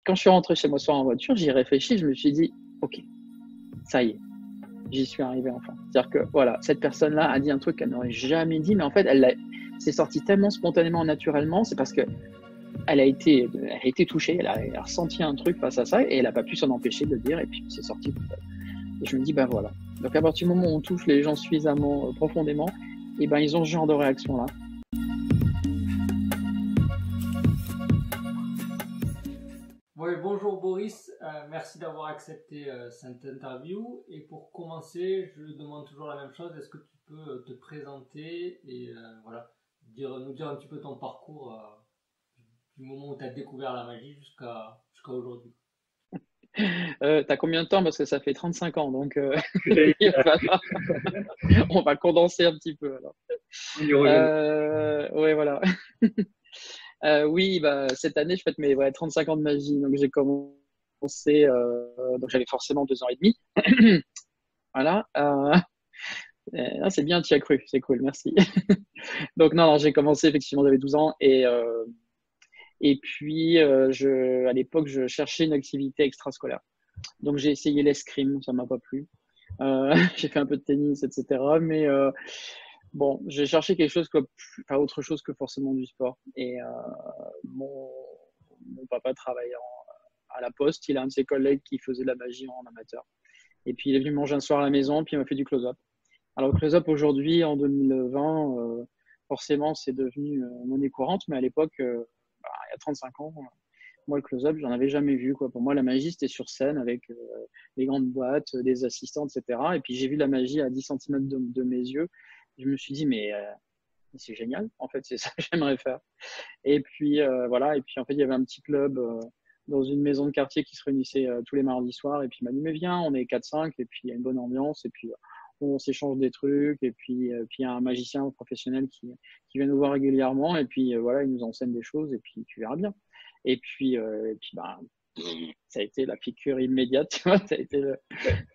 quand je suis rentré chez moi ce soir en voiture, j'y ai réfléchi, je me suis dit, ok, ça y est, j'y suis arrivé enfin. C'est-à-dire que voilà, cette personne-là a dit un truc qu'elle n'aurait jamais dit, mais en fait, c'est sorti tellement spontanément, naturellement, c'est parce que elle a été touchée, elle a ressenti un truc face à ça et elle n'a pas pu s'en empêcher de le dire et puis c'est sorti tout seul. Et je me dis, ben voilà. Donc à partir du moment où on touche les gens suffisamment profondément, et ben ils ont ce genre de réaction-là. Oui, bonjour Boris, merci d'avoir accepté cette interview. Et pour commencer, je demande toujours la même chose, est-ce que tu peux te présenter et voilà, nous dire un petit peu ton parcours du moment où tu as découvert la magie jusqu'à aujourd'hui. T'as combien de temps? Parce que ça fait 35 ans, donc on va condenser un petit peu alors. Ouais, voilà. Oui, bah, cette année, je fête mes 35 ans de magie. Donc, j'ai commencé, donc j'avais forcément 2 ans et demi. Voilà. C'est bien, tu y as cru. C'est cool, merci. Donc, non, j'ai commencé, effectivement, j'avais 12 ans. Et puis, à l'époque, je cherchais une activité extrascolaire. Donc, j'ai essayé l'escrime, ça m'a pas plu. J'ai fait un peu de tennis, etc. Mais bon, j'ai cherché quelque chose, enfin, autre chose que forcément du sport. Et mon papa travaillait à la poste. Il a un de ses collègues qui faisait de la magie en amateur. Et puis, il est venu manger un soir à la maison, puis il m'a fait du close-up. Alors, le close-up aujourd'hui, en 2020, forcément, c'est devenu monnaie courante. Mais à l'époque, il y a 35 ans, moi, le close-up, j'en avais jamais vu, quoi. Pour moi, la magie, c'était sur scène avec les grandes boîtes, des assistants, etc. Et puis, j'ai vu la magie à 10 cm de mes yeux. Je me suis dit, mais c'est génial. En fait, c'est ça que j'aimerais faire. Et puis, voilà. Et puis, en fait, il y avait un petit club dans une maison de quartier qui se réunissait tous les mardis soirs. Et puis, il m'a dit, mais viens, on est 4-5. Et puis, il y a une bonne ambiance. Et puis, on s'échange des trucs. Et puis, il y a un magicien professionnel qui vient nous voir régulièrement. Et puis, voilà, il nous enseigne des choses. Et puis, tu verras bien. Et puis, bah, ça a été la piqûre immédiate, tu vois.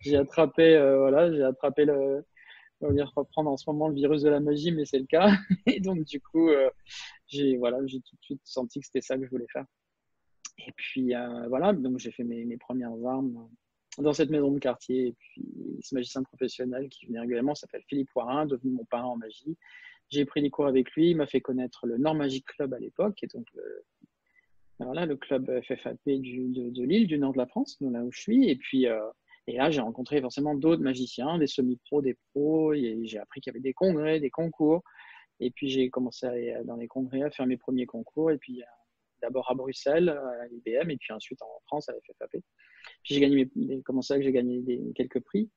J'ai attrapé, voilà, on va dire reprendre en ce moment le virus de la magie, mais c'est le cas. Et donc, du coup, j'ai tout de suite senti que c'était ça que je voulais faire. Et puis, voilà, donc j'ai fait mes premières armes dans cette maison de quartier. Et puis, ce magicien professionnel qui venait régulièrement s'appelle Philippe Poirin, devenu mon parrain en magie. J'ai pris des cours avec lui, il m'a fait connaître le Nord Magic Club à l'époque, et donc le club FFAP de Lille, du nord de la France, là où je suis. Et puis, et là, j'ai rencontré forcément d'autres magiciens, des semi-pros, des pros, et j'ai appris qu'il y avait des congrès, des concours. Et puis, j'ai commencé à aller dans les congrès, à faire mes premiers concours. Et puis, d'abord à Bruxelles, à l'IBM, et puis ensuite en France, à la FFAP. Puis, comment ça que j'ai gagné quelques prix.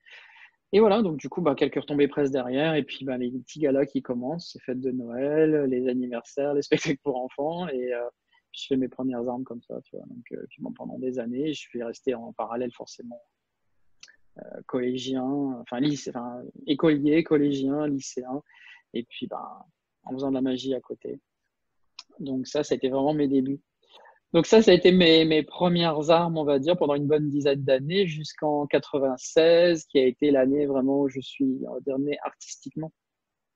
Et voilà, donc du coup, quelques retombées presse derrière. Et puis, les petits galas qui commencent, les fêtes de Noël, les anniversaires, les spectacles pour enfants. Et je fais mes premières armes comme ça, tu vois. Donc, puis pendant des années, je suis resté en parallèle forcément collégien, enfin écolier, collégien, lycéen, et puis en faisant de la magie à côté. Donc ça a été vraiment mes débuts. Donc ça a été mes premières armes, on va dire, pendant une bonne dizaine d'années, jusqu'en 96, qui a été l'année vraiment où je suis, on va dire, né artistiquement.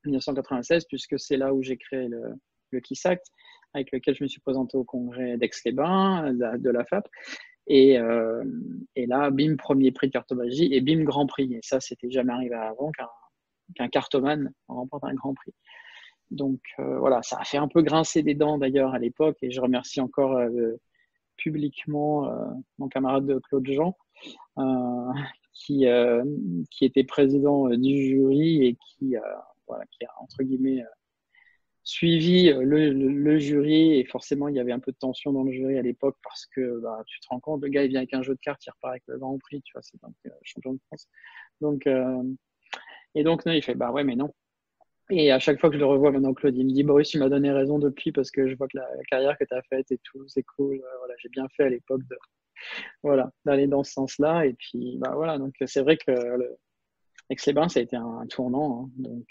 1996, puisque c'est là où j'ai créé le Kiss Act, avec lequel je me suis présenté au congrès d'Aix-les-Bains, de la FAP. Et là, bim, premier prix de cartomagie et bim, grand prix. Et ça, c'était jamais arrivé avant qu'un cartomane remporte un grand prix. Donc voilà, ça a fait un peu grincer des dents d'ailleurs à l'époque. Et je remercie encore publiquement mon camarade Claude Jean, qui était président du jury et qui a entre guillemets suivi le jury. Et forcément il y avait un peu de tension dans le jury à l'époque parce que tu te rends compte, le gars il vient avec un jeu de cartes, il repart avec le grand prix, tu vois, c'est donc champion de France. Donc et donc non, il fait ouais mais non. Et à chaque fois que je le revois maintenant, Claude, il me dit, Boris, tu m'as donné raison depuis parce que je vois que la carrière que tu as faite et tout, c'est cool. Voilà, j'ai bien fait à l'époque d'aller dans ce sens-là. Et puis, voilà, donc c'est vrai que Aix-les-Bains, ça a été un tournant, hein, donc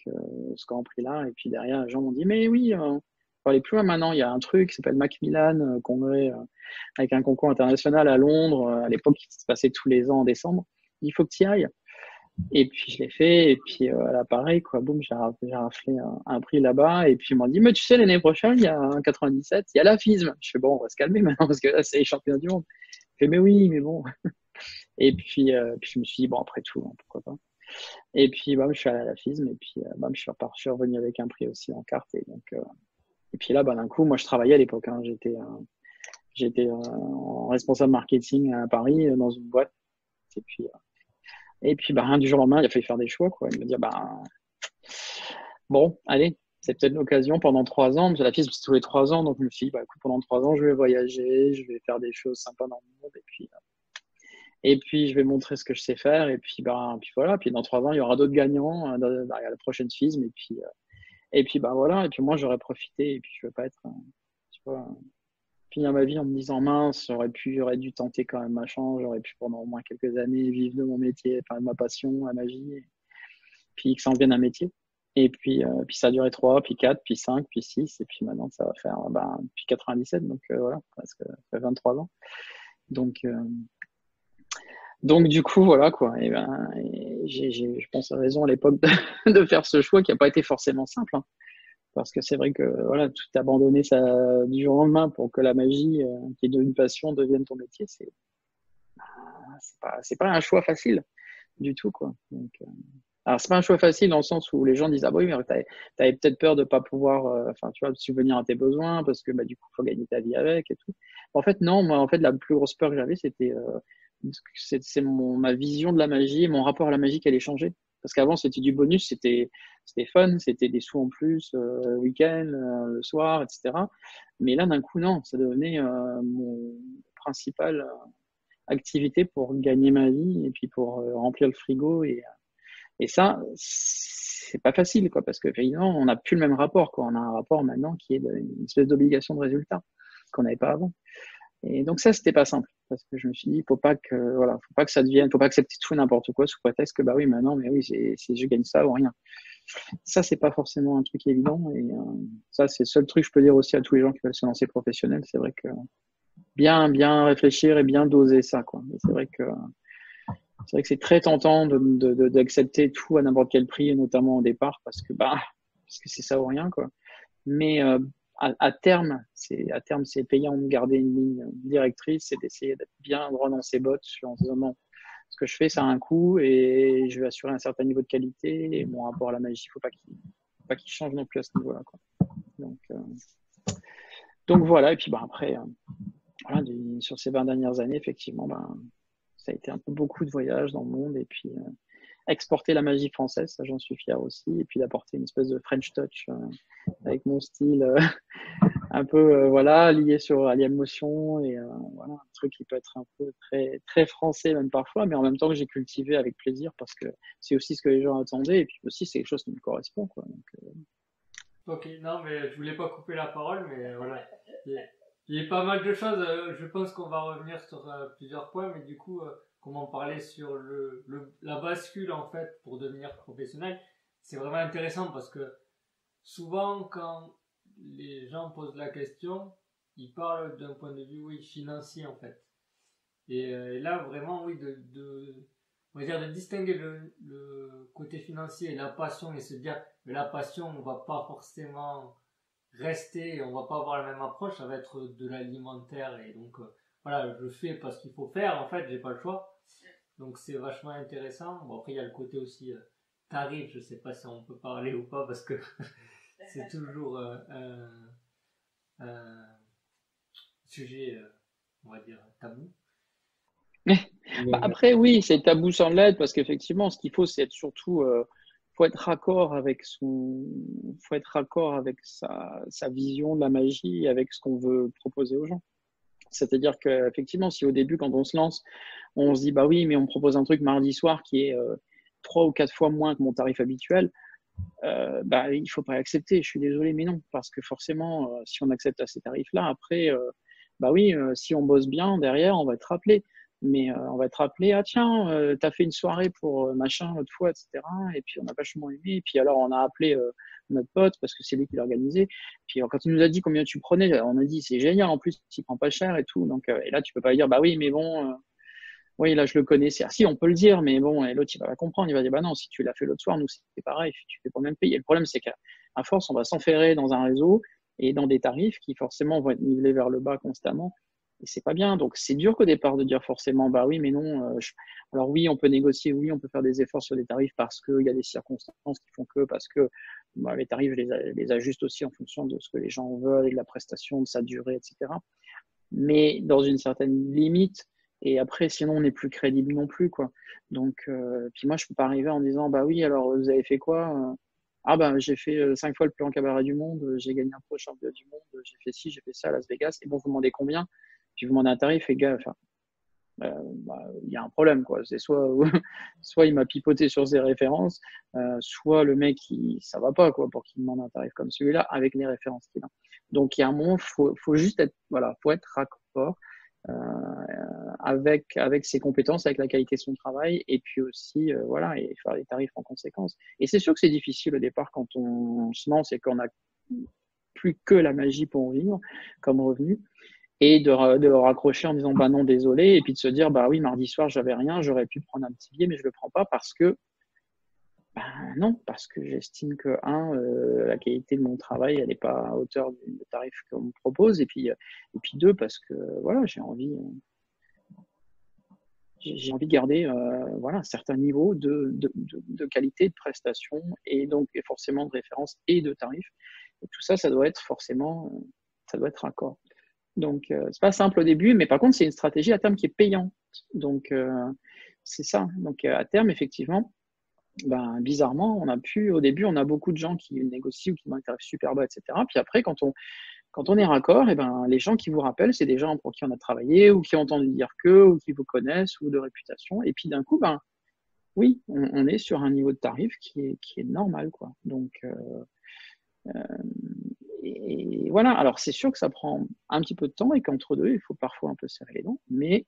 ce Grand Prix-là. Et puis derrière, les gens m'ont dit, mais oui, on va aller plus loin maintenant. Il y a un truc qui s'appelle Macmillan, congrès avec un concours international à Londres, à l'époque qui se passait tous les ans en décembre. Il faut que tu y ailles. Et puis je l'ai fait, et puis là pareil, quoi, boum, j'ai raflé un prix là-bas, et puis ils m'ont dit, mais tu sais, l'année prochaine, il y a un 97, il y a la FISM. Je fais bon, on va se calmer maintenant, parce que là, c'est les championnats du monde. Je fais, mais oui, mais bon. Puis je me suis dit, bon, après tout, hein, pourquoi pas. Et puis, bah, je suis allé à la FISM et puis, bah, je suis revenu avec un prix aussi en carte. Et puis là, bah, d'un coup, moi, je travaillais à l'époque. Hein, j'étais en responsable marketing à Paris dans une boîte. Et puis bah, du jour au lendemain, il a fallu faire des choix, quoi. Il me dire, bah, bon, allez, c'est peut-être l'occasion pendant 3 ans. Parce que la FISM, c'est tous les 3 ans. Donc, je me suis dit, bah, écoute, pendant 3 ans, je vais voyager, je vais faire des choses sympas dans le monde. Et puis, je vais montrer ce que je sais faire. Et puis voilà. Puis dans 3 ans, il y aura d'autres gagnants à la prochaine FISM. Et puis, bah voilà. Et puis moi, j'aurais profité. Et puis, je veux pas être, tu vois, finir ma vie en me disant, mince, j'aurais dû tenter quand même machin. J'aurais pu pendant au moins quelques années vivre de mon métier, enfin, de ma passion, la magie. Et puis que ça en devienne un métier. Et puis ça a duré 3, puis 4, puis 5, puis 6. Et puis maintenant, ça va faire, depuis 97. Donc voilà, presque, ça fait 23 ans. Donc, Donc du coup, voilà quoi. Je pense à raison à l'époque de faire ce choix qui n'a pas été forcément simple, hein. Parce que c'est vrai que voilà, tout abandonner ça du jour au lendemain pour que la magie, qui est devenue passion, devienne ton métier, c'est pas un choix facile du tout quoi. Alors c'est pas un choix facile dans le sens où les gens disent ah bah oui mais t'avais peut-être peur de pas pouvoir, enfin tu vois, subvenir à tes besoins parce que bah du coup faut gagner ta vie avec et tout. En fait non, moi en fait la plus grosse peur que j'avais c'est ma vision de la magie et mon rapport à la magie qui allait changer. Parce qu'avant, c'était du bonus, c'était fun, c'était des sous en plus, le week-end, le soir, etc. Mais là, d'un coup, non, ça devenait mon principal activité pour gagner ma vie et puis pour remplir le frigo. Et ça, c'est pas facile, quoi, parce que finalement, on n'a plus le même rapport, quoi. On a un rapport maintenant qui est une espèce d'obligation de résultat qu'on n'avait pas avant. Et donc ça, c'était pas simple parce que je me suis dit, faut pas que ça devienne, faut pas accepter tout n'importe quoi sous prétexte que bah oui, maintenant, mais oui, je gagne ça ou rien. Ça, c'est pas forcément un truc évident. Et ça, c'est le seul truc que je peux dire aussi à tous les gens qui veulent se lancer professionnel. C'est vrai que bien réfléchir et bien doser ça, quoi. Et c'est vrai que c'est très tentant d'accepter tout à n'importe quel prix, et notamment au départ, parce que c'est ça ou rien, quoi. Mais à terme, c'est payant de garder une ligne directrice, c'est d'essayer d'être bien droit dans ses bottes en se disant non, ce que je fais, ça a un coût et je vais assurer un certain niveau de qualité. Et mon rapport à la magie, il faut pas qu'il change non plus à ce niveau-là, quoi. Donc voilà. Et puis après, voilà, sur ces 20 dernières années, effectivement, ça a été un peu beaucoup de voyages dans le monde et puis exporter la magie française, ça j'en suis fier aussi, et puis d'apporter une espèce de French touch avec mon style un peu voilà lié à l'émotion et voilà un truc qui peut être un peu très très français même parfois, mais en même temps que j'ai cultivé avec plaisir parce que c'est aussi ce que les gens attendaient et puis aussi c'est quelque chose qui me correspond quoi. Ok, non, mais je voulais pas couper la parole, mais voilà. Il y a pas mal de choses. Je pense qu'on va revenir sur plusieurs points, mais du coup, comment parler sur la bascule en fait pour devenir professionnel, c'est vraiment intéressant parce que souvent quand les gens posent la question, ils parlent d'un point de vue oui financier en fait. Et là vraiment oui on va dire de distinguer le côté financier et la passion et se dire mais la passion on va pas forcément rester et on va pas avoir la même approche, ça va être de l'alimentaire et donc voilà je fais parce qu'il faut faire en fait j'ai pas le choix donc c'est vachement intéressant. Bon après il y a le côté aussi tarif, je sais pas si on peut parler ou pas parce que c'est toujours un sujet on va dire tabou. Après oui c'est tabou sans l'être parce qu'effectivement ce qu'il faut c'est être surtout faut être raccord avec sa vision de la magie et avec ce qu'on veut proposer aux gens. C'est-à-dire qu'effectivement, si au début, quand on se lance, on se dit bah oui, mais on me propose un truc mardi soir qui est 3 ou 4 fois moins que mon tarif habituel, il faut pas accepter. Je suis désolé, mais non, parce que forcément, si on accepte à ces tarifs-là, après, bah oui, si on bosse bien derrière, on va être rappelé. Mais on va être rappelé, ah tiens, t'as fait une soirée pour machin l'autre fois, etc. Et puis on a vachement aimé. Et puis alors on a appelé notre pote parce que c'est lui qui l'a organisé. Puis quand il nous a dit combien tu prenais, on a dit c'est génial en plus, il prend pas cher et tout. Donc et là tu peux pas dire bah oui mais bon, oui là je le connaissais. Ah si on peut le dire mais bon et l'autre il va pas comprendre, il va dire bah non si tu l'as fait l'autre soir nous c'est pareil, tu fais pas même payer. Le problème c'est qu'à force on va s'enferrer dans un réseau et dans des tarifs qui forcément vont être nivelés vers le bas constamment. Et c'est pas bien. Donc, c'est dur qu'au départ de dire forcément, bah oui, mais non. Alors oui, on peut négocier, oui, on peut faire des efforts sur les tarifs parce qu'il y a des circonstances qui font que, parce que bah, les tarifs, je les ajuste aussi en fonction de ce que les gens veulent et de la prestation, de sa durée, etc. Mais dans une certaine limite. Et après, sinon, on n'est plus crédible non plus, quoi. Donc, puis moi, je peux pas arriver en disant, bah oui, alors vous avez fait quoi? Ah ben, j'ai fait 5 fois le plus grand cabaret du monde, j'ai gagné un pro championnat du monde, j'ai fait ci, j'ai fait ça à Las Vegas. Et bon, vous demandez combien? Puis vous demandez un tarif, et gars, enfin, bah, il y a un problème, quoi. C'est soit, soit il m'a pipoté sur ses références, soit le mec, ça va pas, quoi, pour qu'il demande un tarif comme celui-là avec les références qu'il a. Donc, il y a un moment, faut juste être, voilà, faut être raccord euh, avec ses compétences, avec la qualité de son travail, et puis aussi, voilà, et faire les tarifs en conséquence. Et c'est sûr que c'est difficile au départ quand on se lance et qu'on a plus que la magie pour vivre comme revenu et de le raccrocher en disant bah non désolé et puis de se dire bah oui mardi soir j'avais rien, j'aurais pu prendre un petit billet mais je le prends pas parce que bah non, parce que j'estime que la qualité de mon travail elle n'est pas à hauteur du tarif qu'on me propose et puis deux parce que voilà j'ai envie de garder voilà un certain niveau de qualité de prestation et donc et forcément de référence et de tarif et tout ça ça doit être forcément ça doit être raccord. Donc, c'est pas simple au début, mais par contre, c'est une stratégie à terme qui est payante. Donc, c'est ça. Donc, à terme, effectivement, ben, bizarrement, au début, on a beaucoup de gens qui négocient ou qui ont un tarif super bas, etc. Puis après, quand on est raccord, et ben, les gens qui vous rappellent, c'est des gens pour qui on a travaillé ou qui ont entendu dire que, ou qui vous connaissent ou de réputation. Et puis d'un coup, ben, oui, on est sur un niveau de tarif qui est normal, quoi. Donc, et voilà, alors c'est sûr que ça prend un petit peu de temps et qu'entre deux, il faut parfois un peu serrer les dents, mais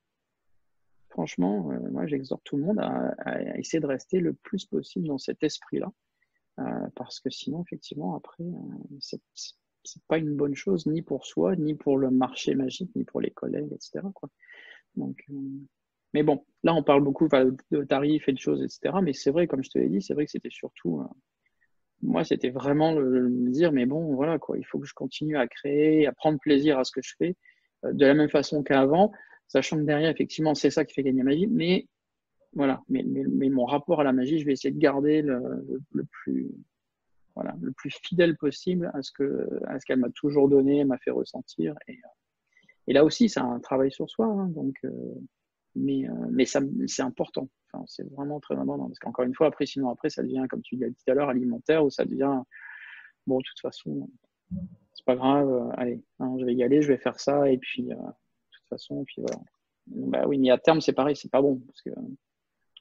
franchement, moi j'exhorte tout le monde à essayer de rester le plus possible dans cet esprit-là, parce que sinon, effectivement, après, c'est pas une bonne chose ni pour soi, ni pour le marché magique, ni pour les collègues, etc., quoi. Donc, mais bon, là on parle beaucoup de tarifs et de choses, etc., mais c'est vrai, comme je te l'ai dit, c'est vrai que c'était surtout moi, c'était vraiment me dire, mais bon, voilà, quoi, il faut que je continue à créer, à prendre plaisir à ce que je fais, de la même façon qu'avant, sachant que derrière, effectivement, c'est ça qui fait gagner ma vie, mais voilà, mais mon rapport à la magie, je vais essayer de garder le plus, voilà, le plus fidèle possible à ce qu'elle m'a toujours donné, m'a fait ressentir. Et là aussi, c'est un travail sur soi, hein, donc, mais ça, c'est important. Enfin, c'est vraiment très important parce qu'encore une fois, sinon après, ça devient, comme tu l'as dit tout à l'heure, alimentaire où ça devient, bon, de toute façon, c'est pas grave, allez, hein, je vais y aller, je vais faire ça et puis, de toute façon, puis voilà. Bah oui, mais à terme, c'est pareil, c'est pas bon parce que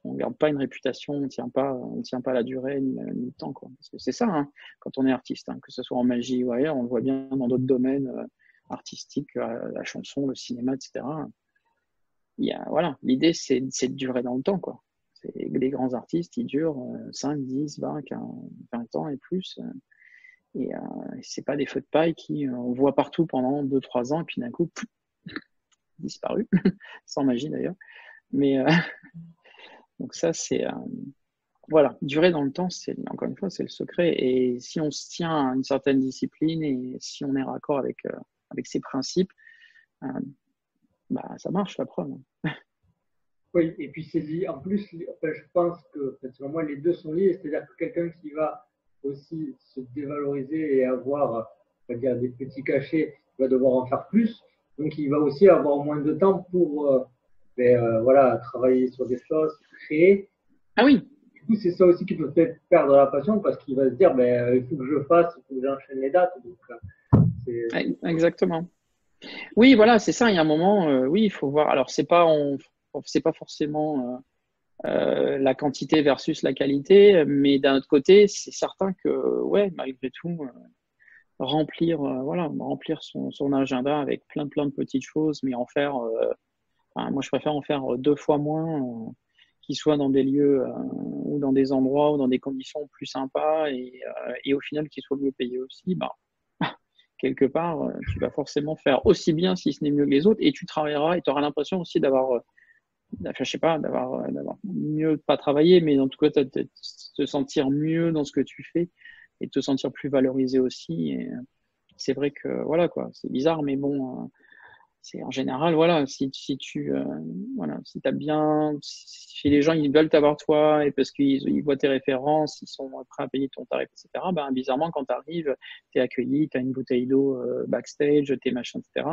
on garde pas une réputation, on tient pas la durée ni le temps, quoi. Parce que c'est ça, hein, quand on est artiste, hein, que ce soit en magie ou ailleurs, on le voit bien dans d'autres domaines artistiques, la chanson, le cinéma, etc. Voilà, l'idée, c'est de durer dans le temps, quoi. Les grands artistes, ils durent 5, 10, 20, 15, 20 ans et plus. Et c'est pas des feux de paille on voit partout pendant 2, 3 ans, et puis d'un coup, pouf, disparu, sans magie d'ailleurs. Mais donc ça, voilà, durer dans le temps, encore une fois, c'est le secret. Et si on se tient à une certaine discipline et si on est raccord avec ses principes, euh, bah, ça marche, la preuve. Oui, et puis c'est lié, en plus, enfin, je pense que, enfin, selon moi, les deux sont liés, c'est-à-dire que quelqu'un qui va aussi se dévaloriser et avoir, on va dire, des petits cachets, il va devoir en faire plus, donc il va aussi avoir moins de temps pour, voilà, travailler sur des choses, créer. Ah oui, Du coup, c'est ça aussi qui peut peut-être perdre la passion parce qu'il va se dire, il faut que je fasse, il faut que j'enchaîne les dates, donc exactement. Oui, voilà, c'est ça. Il y a un moment, oui, il faut voir. Alors, c'est pas forcément la quantité versus la qualité, mais d'un autre côté, c'est certain que, ouais, malgré tout, remplir son agenda avec plein de petites choses, mais enfin, moi, je préfère en faire 2 fois moins, qui soit dans des lieux ou dans des endroits ou dans des conditions plus sympas et au final qui soit mieux payé aussi. Bah, quelque part, tu vas forcément faire aussi bien, si ce n'est mieux que les autres, et tu travailleras et tu auras l'impression aussi enfin, je sais pas, d'avoir mieux pas travaillé, mais en tout cas, te sentir mieux dans ce que tu fais et te sentir plus valorisé aussi. Et c'est vrai que, voilà, quoi, c'est bizarre, mais bon, c'est en général, voilà, si tu, voilà, si t'as bien, si les gens ils veulent t'avoir toi et parce qu'ils voient tes références, ils sont prêts à payer ton tarif, etc. Ben bizarrement quand tu arrives, t'es accueilli, t'as une bouteille d'eau backstage, tes machins, etc.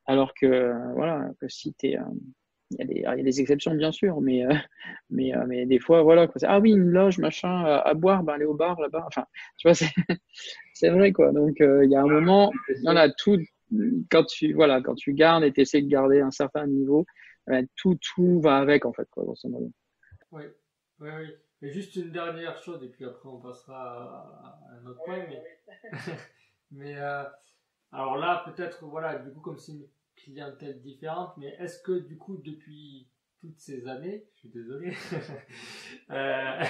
Alors que voilà, que si t'es, il y a des exceptions bien sûr, mais des fois voilà, quoi, ah oui une loge machin à boire, ben allez au bar là-bas, enfin tu vois c'est vrai quoi. Donc il y a un moment, voilà tout quand tu gardes et tu essaies de garder un certain niveau, tout va avec en fait quoi, grosso modo. Oui, oui, oui. Et juste une dernière chose, et puis après on passera à un autre point, mais, mais alors là, peut-être, voilà, du coup, comme c'est une clientèle différente, mais est-ce que du coup, depuis toutes ces années, je suis désolé, euh,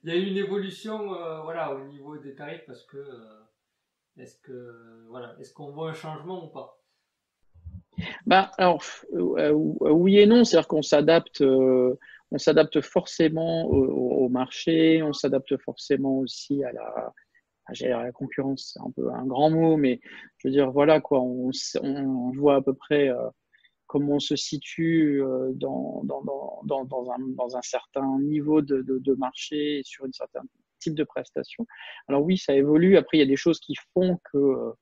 il y a eu une évolution, voilà, au niveau des tarifs, parce que voilà, est-ce qu'on voit un changement ou pas? Bah alors oui et non, c'est-à-dire on s'adapte forcément au marché, on s'adapte forcément aussi à la concurrence, c'est un peu un grand mot, mais je veux dire, voilà, quoi, on voit à peu près comment on se situe dans un certain niveau de marché et sur une certain type de prestation. Alors oui, ça évolue. Après, il y a des choses qui font que,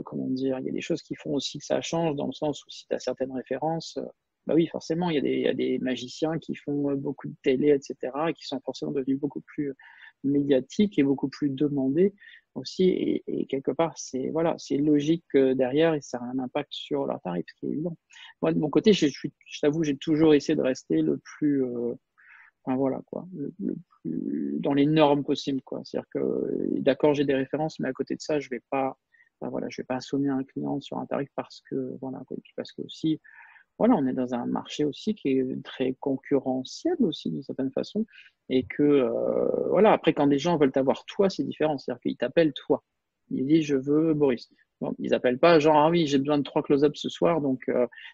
comment dire, il y a des choses qui font aussi que ça change dans le sens où si tu as certaines références, bah oui, forcément, il y a des magiciens qui font beaucoup de télé, etc., et qui sont forcément devenus beaucoup plus médiatiques et beaucoup plus demandés aussi. Et quelque part, c'est voilà, c'est logique que derrière, et ça a un impact sur leur tarif, ce qui est évident. Moi, de mon côté, je t'avoue, j'ai toujours essayé de rester le plus, enfin voilà quoi, le plus dans les normes possibles quoi. C'est-à-dire que d'accord, j'ai des références, mais à côté de ça, je vais pas, enfin, voilà, je vais pas assommer un client sur un tarif parce que voilà quoi. Et puis parce que aussi, voilà, on est dans un marché aussi qui est très concurrentiel aussi d'une certaine façon, et que voilà. Après, quand des gens veulent t'avoir toi, c'est différent. C'est-à-dire qu'ils t'appellent toi. Ils disent je veux Boris. Bon, ils appellent pas genre ah oui j'ai besoin de 3 close-ups ce soir, donc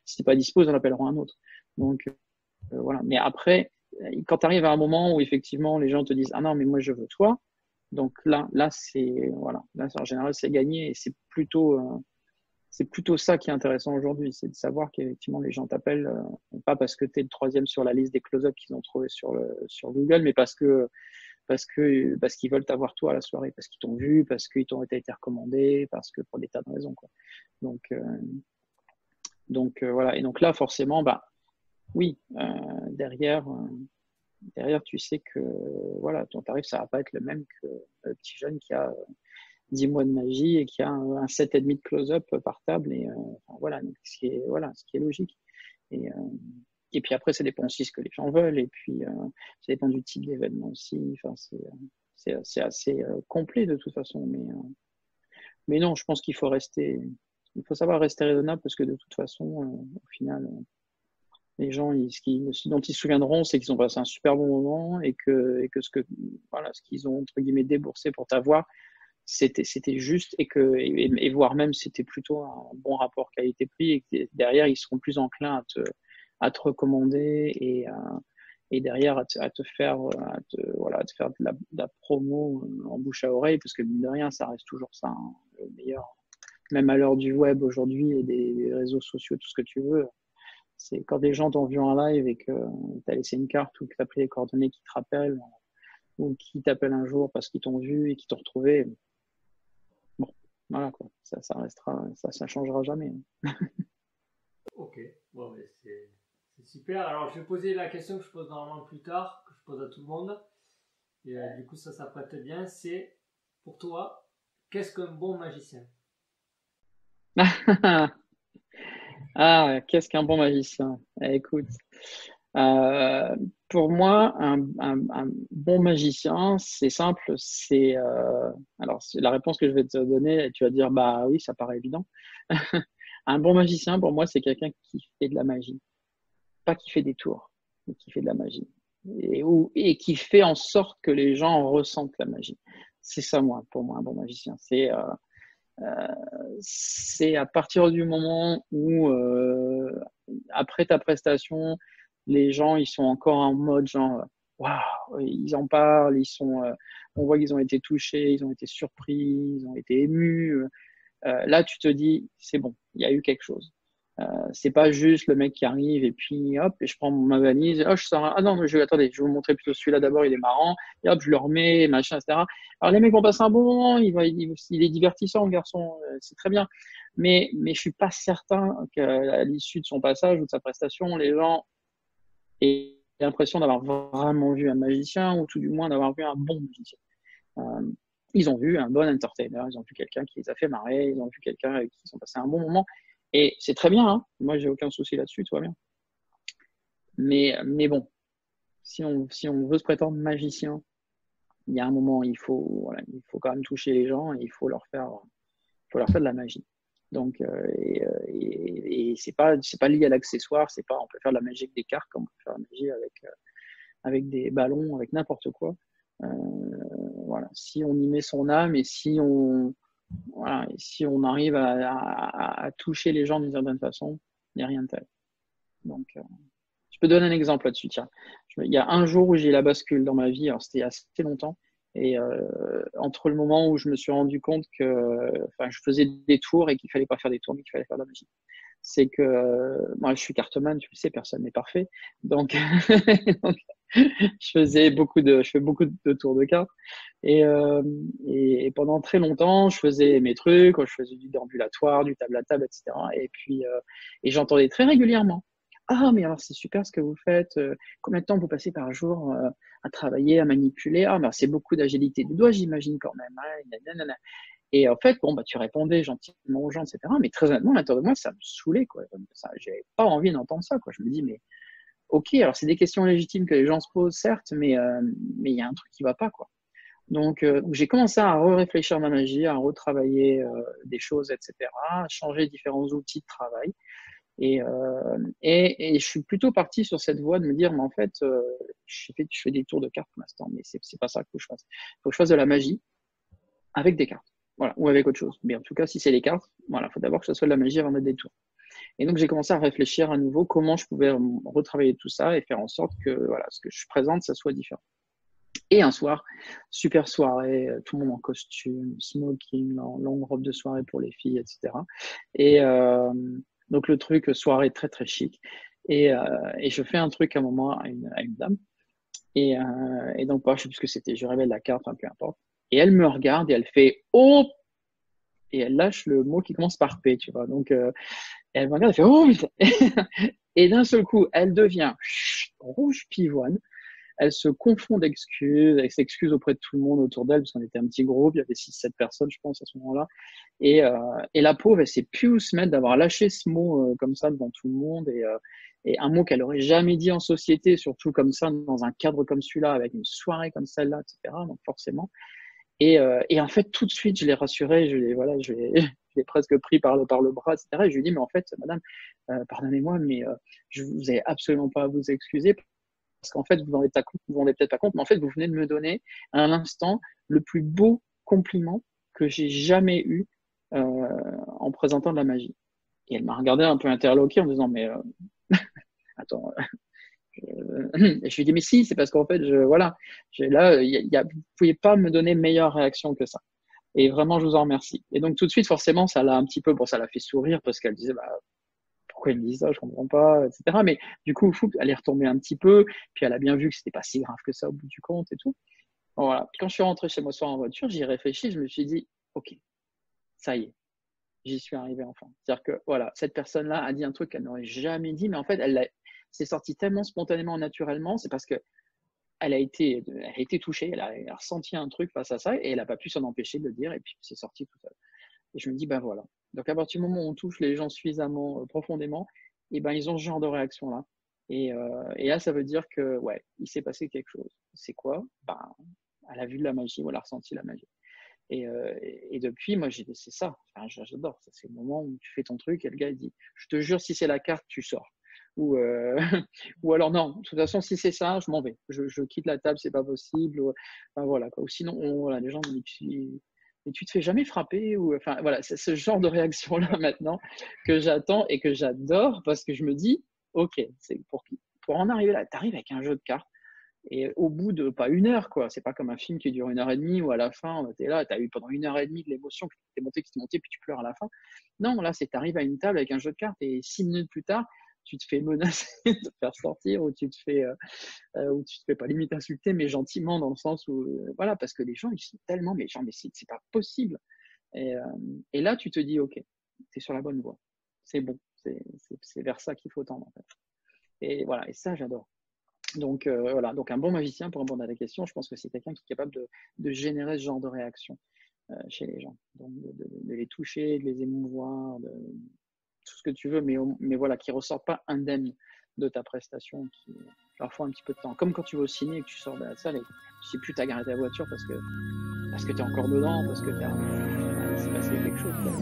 si t'es pas dispo, ils en appelleront un autre. Donc voilà. Mais après, quand tu arrives à un moment où effectivement les gens te disent ah non mais moi je veux toi, donc là c'est voilà, là en général c'est gagné et c'est plutôt ça qui est intéressant aujourd'hui, c'est de savoir qu'effectivement les gens t'appellent pas parce que tu es le troisième sur la liste des close-up qu'ils ont trouvé sur Google, mais parce qu'ils veulent t'avoir toi à la soirée, parce qu'ils t'ont vu, parce qu'ils t'ont été recommandé, parce que pour des tas de raisons quoi. Donc voilà. Et donc là forcément bah oui derrière, tu sais que voilà, ton tarif, ça va pas être le même que le petit jeune qui a 10 mois de magie et qui a un 7,5 de close-up par table. Et enfin, voilà, donc, ce qui est logique. Et, euh, et puis après, ça dépend aussi de ce que les gens veulent. Et puis, ça dépend du type d'événement aussi. Enfin, c'est assez complet de toute façon. Mais non, je pense il faut savoir rester raisonnable parce que de toute façon, au final, les gens, ce dont ils se souviendront, c'est qu'ils ont passé un super bon moment et que voilà, ce qu'ils ont, entre guillemets, déboursé pour t'avoir, c'était juste et voire même c'était plutôt un bon rapport qualité-prix et que derrière, ils seront plus enclins à te recommander et derrière à te faire, voilà, à te faire de la promo en bouche à oreille parce que mine de rien, ça reste toujours ça, hein, le meilleur. Même à l'heure du web aujourd'hui et des réseaux sociaux, tout ce que tu veux, c'est quand des gens t'ont vu en live et que tu as laissé une carte ou que tu as pris les coordonnées qui te rappellent ou qui t'appellent un jour parce qu'ils t'ont vu et qui t'ont retrouvé. Bon, voilà quoi. Ça restera, ça changera jamais. Ok, bon, mais c'est super. Alors, je vais poser la question que je pose normalement plus tard, que je pose à tout le monde. Et du coup, ça s'apprête bien. C'est, pour toi, qu'est-ce qu'un bon magicien? Ah, qu'est-ce qu'un bon magicien? Écoute, euh, pour moi, un bon magicien, c'est simple. Alors, c'est la réponse que je vais te donner, tu vas dire, bah oui, ça paraît évident. Un bon magicien, pour moi, c'est quelqu'un qui fait de la magie. Pas qui fait des tours, mais qui fait de la magie. Et qui fait en sorte que les gens ressentent la magie. C'est ça, moi, pour moi, un bon magicien. C'est à partir du moment où, après ta prestation, les gens, ils sont encore en mode genre, waouh, ils en parlent, on voit qu'ils ont été touchés, ils ont été surpris, ils ont été émus. Là, tu te dis, c'est bon, il y a eu quelque chose. C'est pas juste le mec qui arrive et puis hop, et je prends ma valise, oh, je sors, ah non, attendez, je vais vous montrer plutôt celui-là d'abord, il est marrant, et hop, je le remets, machin, etc. Alors les mecs vont passer un bon moment, il est divertissant, le garçon, c'est très bien, mais je suis pas certain qu'à l'issue de son passage ou de sa prestation, les gens aient l'impression d'avoir vraiment vu un magicien, ou tout du moins d'avoir vu un bon magicien. Ils ont vu un bon entertainer, ils ont vu quelqu'un qui les a fait marrer, ils ont vu quelqu'un avec qui ils ont passé un bon moment. Et c'est très bien, hein. Moi, j'ai aucun souci là-dessus, tout va bien. Mais bon, si on veut se prétendre magicien, il y a un moment, il faut quand même toucher les gens et il faut leur faire de la magie. Donc, et c'est pas lié à l'accessoire, c'est pas, on peut faire de la magie avec des cartes, comme on peut faire de la magie avec des ballons, avec n'importe quoi. Voilà, si on y met son âme et si on arrive à toucher les gens d'une certaine façon, il n'y a rien de tel. Donc, je peux donner un exemple là-dessus. Tiens, il y a un jour où j'ai eu la bascule dans ma vie, alors c'était assez longtemps, et entre le moment où je me suis rendu compte que je faisais des tours et qu'il ne fallait pas faire des tours, mais qu'il fallait faire de la magie. C'est que moi, je suis cartomane, tu le sais, personne n'est parfait. Donc, je fais beaucoup de tours de cartes. Et pendant très longtemps, je faisais mes trucs, je faisais du déambulatoire, du table à table, etc. Et puis, j'entendais très régulièrement: ah, mais alors c'est super ce que vous faites. Combien de temps vous passez par jour à travailler, à manipuler? Ah, ben c'est beaucoup d'agilité du doigt, j'imagine quand même. Hein, et en fait, bon, bah, tu répondais gentiment aux gens, etc. Mais très honnêtement, à l'intérieur de moi, ça me saoulait, quoi. J'avais pas envie d'entendre ça, quoi. Je me dis, mais ok, alors c'est des questions légitimes que les gens se posent, certes, mais il y a un truc qui va pas, quoi. Donc, j'ai commencé à réfléchir ma magie, à retravailler des choses, etc., à changer différents outils de travail. Et je suis plutôt parti sur cette voie de me dire, mais en fait, je fais des tours de cartes pour l'instant, mais c'est pas ça qu'il faut que je fasse. Il faut que je fasse de la magie avec des cartes. Voilà, ou avec autre chose. Mais en tout cas, si c'est les cartes, voilà, il faut d'abord que ce soit de la magie avant d'être des tours. Et donc, j'ai commencé à réfléchir à nouveau comment je pouvais retravailler tout ça et faire en sorte que voilà, ce que je présente, ça soit différent. Et un soir, super soirée, tout le monde en costume, smoking, longue robe de soirée pour les filles, etc. Et donc, le truc, soirée très, très chic. Et je fais un truc à un moment à une dame. Et donc, je ne sais plus ce que c'était, je révèle la carte, peu importe. Et elle me regarde et elle fait oh, et elle lâche le mot qui commence par P, tu vois. Donc, elle me regarde, elle fait oh, et d'un seul coup, elle devient rouge pivoine. Elle se confond d'excuses, elle s'excuse auprès de tout le monde autour d'elle, parce qu'on était un petit groupe, il y avait 6-7 personnes, je pense, à ce moment-là. Et la pauvre, elle s'est plus où se mettre d'avoir lâché ce mot comme ça devant tout le monde, et un mot qu'elle aurait jamais dit en société, surtout comme ça, dans un cadre comme celui-là, avec une soirée comme celle-là, etc. Donc forcément. Et en fait, tout de suite, je l'ai rassurée, je l'ai presque pris par le bras, etc. Et je lui ai dit, mais en fait, madame, pardonnez-moi, mais vous n'avez absolument pas à vous excuser, parce qu'en fait, vous ne vous rendez peut-être pas compte, mais en fait, vous venez de me donner à l'instant le plus beau compliment que j'ai jamais eu en présentant de la magie. Et elle m'a regardé un peu interloqué en disant, mais attends, et je lui ai dit, mais si, c'est parce qu'en fait, voilà, là, vous ne pouviez pas me donner meilleure réaction que ça. Et vraiment, je vous en remercie. Et donc, tout de suite, forcément, ça l'a un petit peu, bon, ça l'a fait sourire parce qu'elle disait, bah, pourquoi il me dit ça, je comprends pas, etc. Mais du coup, elle est retombée un petit peu, puis elle a bien vu que c'était pas si grave que ça au bout du compte et tout. Bon, voilà. Puis quand je suis rentré chez moi ce soir en voiture, j'y ai réfléchi, je me suis dit, ok, ça y est, j'y suis arrivé enfin. C'est-à-dire que voilà, cette personne-là a dit un truc qu'elle n'aurait jamais dit, mais en fait, c'est sorti tellement spontanément, naturellement, c'est parce que elle a été touchée, elle a ressenti un truc face à ça, et elle n'a pas pu s'en empêcher de le dire, et puis c'est sorti tout seul. Et je me dis, ben voilà. Donc à partir du moment où on touche les gens suffisamment profondément, et ben ils ont ce genre de réaction-là. Et là, ça veut dire que ouais, il s'est passé quelque chose. C'est quoi? Ben, elle a vu de la magie, ou elle a ressenti la magie. Et depuis, moi, c'est ça. Enfin, j'adore. C'est le moment où tu fais ton truc et le gars il dit, je te jure, si c'est la carte, tu sors. Ou, ou alors non, de toute façon, si c'est ça, je m'en vais. Je quitte la table, c'est pas possible. Enfin, voilà, quoi. Ou sinon, voilà, les gens me disent, mais tu te fais jamais frapper, ou enfin voilà, c'est ce genre de réaction là maintenant que j'attends et que j'adore, parce que je me dis ok, c'est pour en arriver là, tu arrives avec un jeu de cartes Et au bout de pas 1 heure, quoi, c'est pas comme un film qui dure 1 heure et demie où à la fin, tu es là, tu as eu pendant 1 heure et demie de l'émotion qui t'est montée, puis tu pleures à la fin. Non, là, c'est tu arrives à une table avec un jeu de cartes et 6 minutes plus tard, tu te fais menacer de te faire sortir ou ou tu te fais pas limite insulter, mais gentiment dans le sens où, voilà, parce que les gens, ils sont tellement méchants, mais c'est pas possible. Et, euh, et là, tu te dis, ok, t'es sur la bonne voie. C'est bon, c'est vers ça qu'il faut tendre, en fait. Et voilà, et ça, j'adore. Donc voilà, donc un bon magicien, pour répondre à la question, je pense que c'est quelqu'un qui est capable de générer ce genre de réaction chez les gens. Donc de les toucher, de les émouvoir, de tout ce que tu veux, mais voilà, qui ne ressortent pas indemne de ta prestation, qui leur faut un petit peu de temps. Comme quand tu vas au ciné et que tu sors de la salle et tu sais plus t'as garé ta voiture parce que tu es encore dedans, parce que s'est passé quelque chose, quoi.